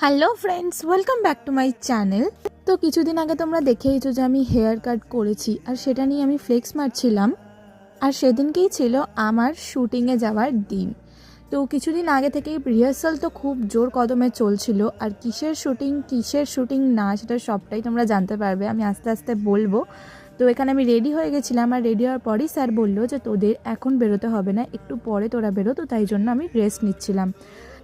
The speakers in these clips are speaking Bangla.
Hello friends, welcome back to my channel. তো কিছুদিন আগে তোমরা দেখেইছো যে আমি হেয়ার কাট করেছি, আর সেটা নিয়ে আমি ফ্লেক্স মারছিলাম। আর সেদিনকেই ছিল আমার শুটিংয়ে যাওয়ার দিন। তো কিছুদিন আগে থেকেই রিহার্সাল তো খুব জোর কদমে চলছিল, আর কিসের শুটিং না সেটা সবটাই তোমরা জানতে পারবে, আমি আস্তে আস্তে বলবো। তো এখানে আমি রেডি হয়ে গেছিলাম, আর রেডি হওয়ার পরই স্যার বললো যে তোদের এখন বেরোতে হবে না, একটু পরে তোরা বেরো। তো তাই জন্য আমি রেস্ট নিচ্ছিলাম।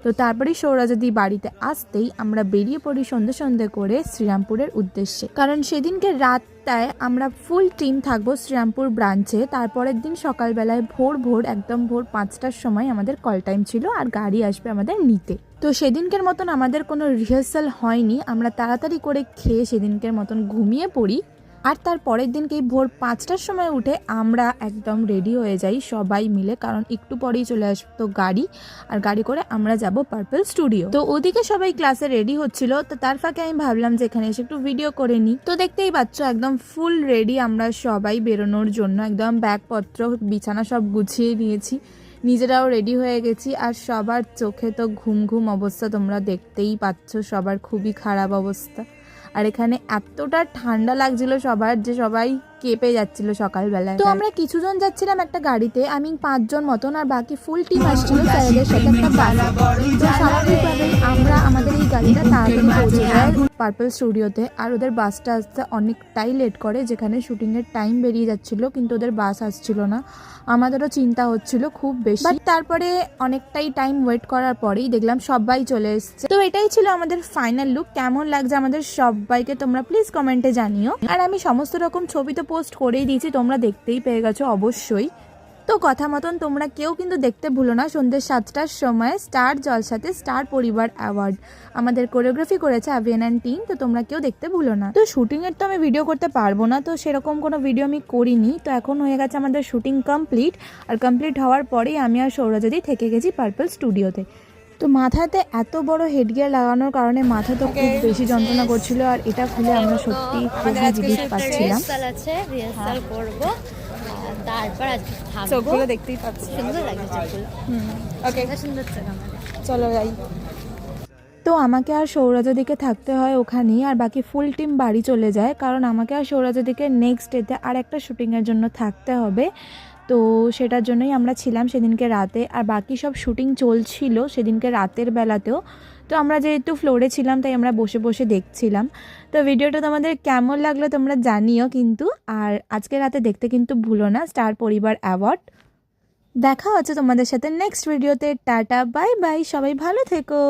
তো তারপরেই সৌরাজাদি বাড়িতে আসতেই আমরা বেরিয়ে পড়ি সন্ধে করে শ্রীরামপুরের উদ্দেশ্যে, কারণ সেদিনকে রাতটায় আমরা ফুল টিম থাকবো শ্রীরামপুর ব্রাঞ্চে। তারপরের দিন সকালবেলায় ভোর একদম ভোর 5টার সময় আমাদের কল টাইম ছিল, আর গাড়ি আসবে আমাদের নিতে। তো সেদিনকের মতন আমাদের কোনো রিহার্সাল হয়নি, আমরা তাড়াতাড়ি করে খেয়ে সেদিনকের মতন ঘুমিয়ে পড়ি। আর তার পরের দিনকেই ভোর 5টার সময় উঠে আমরা একদম রেডি হয়ে যাই সবাই মিলে, কারণ একটু পরেই চলে আসতো গাড়ি, আর গাড়ি করে আমরা যাব পার্পল স্টুডিও। তো ওদিকে সবাই ক্লাসে রেডি হচ্ছিল, তো তার ফাঁকে আমি ভাবলাম যে এখানে এসে একটু ভিডিও করে নিই। তো দেখতেই পাচ্ছ একদম ফুল রেডি আমরা সবাই বেরোনোর জন্য, একদম ব্যাগপত্র বিছানা সব গুছিয়ে নিয়েছি, নিজেরাও রেডি হয়ে গেছি। আর সবার চোখে তো ঘুম অবস্থা, তোমরা দেখতেই পাচ্ছ সবার খুবই খারাপ অবস্থা। আর এখানে এতটা ঠান্ডা লাগছিল সবার যে সবাই কেঁপে যাচ্ছিল সকালবেলায়। তো আমরা কিছুজন যাচ্ছিলাম একটা গাড়িতে, আমি 5জন মতন, আর বাকি ফুল টিম আসছিল স্যারেদের সাথে একটা বাসে। তো স্বাভাবিকভাবেই আমরা আমাদের এই গাড়িটা তাড়াতাড়ি পৌঁছে যাই পার্পল স্টুডিওতে। আর ওদের বাসটা আসতে অনেকটাই লেট করে, যেখানে শুটিংয়ের টাইম বেরিয়ে যাচ্ছিল কিন্তু ওদের বাস আসছিল না। আমাদেরও চিন্তা হচ্ছিল খুব বেশি, বাট তারপরে অনেকটাই টাইম ওয়েট করার পরেই দেখলাম সবাই চলে এসছে। তো এটাই ছিল আমাদের ফাইনাল লুক। কেমন লাগছে আমাদের সবাইকে তোমরা প্লিজ কমেন্টে জানিও। আর আমি সমস্ত রকম ছবি তো পোস্ট করেই দিয়েছি, তোমরা দেখতেই পেয়ে গেছো অবশ্যই। তো কথা মতন তোমরা কেউ কিন্তু দেখতে ভুলো না সন্ধ্যে 7টার সময় স্টার জলসাতে স্টার পরিবার অ্যাওয়ার্ড। আমাদের কোরিওগ্রাফি করেছে আভিয়ান অ্যান্ড টিম, তো তোমরা কেউ দেখতে ভুলো না। তো শুটিংয়ের তো আমি ভিডিও করতে পারবো না, তো সেরকম কোনো ভিডিও আমি করিনি। তো এখন হয়ে গেছে আমাদের শুটিং কমপ্লিট, আর কমপ্লিট হওয়ার পরেই আমি আর সৌরাজাদি থেকে গেছি পার্পল স্টুডিওতে। তো মাথাতে এত বড় হেডগিয়ার লাগানোর কারণে মাথা তো খুব বেশি যন্ত্রণা করছিল, আর এটা খুলে আমরা সত্যি খুবই রিলিফ পাচ্ছিলাম। রিহার্সাল করব, তারপর আজকে থাকবো। চোখগুলো দেখতেই পাচ্ছি, সুন্দর লাগছে চোখগুলো। ওকে সুন্দর চোখ আমাদের। চলো যাই। তো আমাকে আর সৌরাজাদিকে থাকতে হয় ওখানেই, আর বাকি ফুল টিম বাড়ি চলে যায়, কারণ আমাকে আর সৌরাজাদিকে নেক্সট ডেতে আর একটা শুটিংয়ের জন্য থাকতে হবে। তো সেটার জন্যই আমরা ছিলাম সেদিনকে রাতে, আর বাকি সব শুটিং চলছিল সেদিনকে রাতের বেলাতেও। তো আমরা যেহেতু ফ্লোরে ছিলাম তাই আমরা বসে বসে দেখছিলাম। তো ভিডিওটা তোমাদের কেমন লাগলো তোমরা জানিও কিন্তু, আর আজকে রাতে দেখতে কিন্তু ভুলো না স্টার পরিবার অ্যাওয়ার্ড। দেখা হচ্ছে তোমাদের সাথে নেক্সট ভিডিওতে। টাটা বাই বাই, সবাই ভালো থেকো।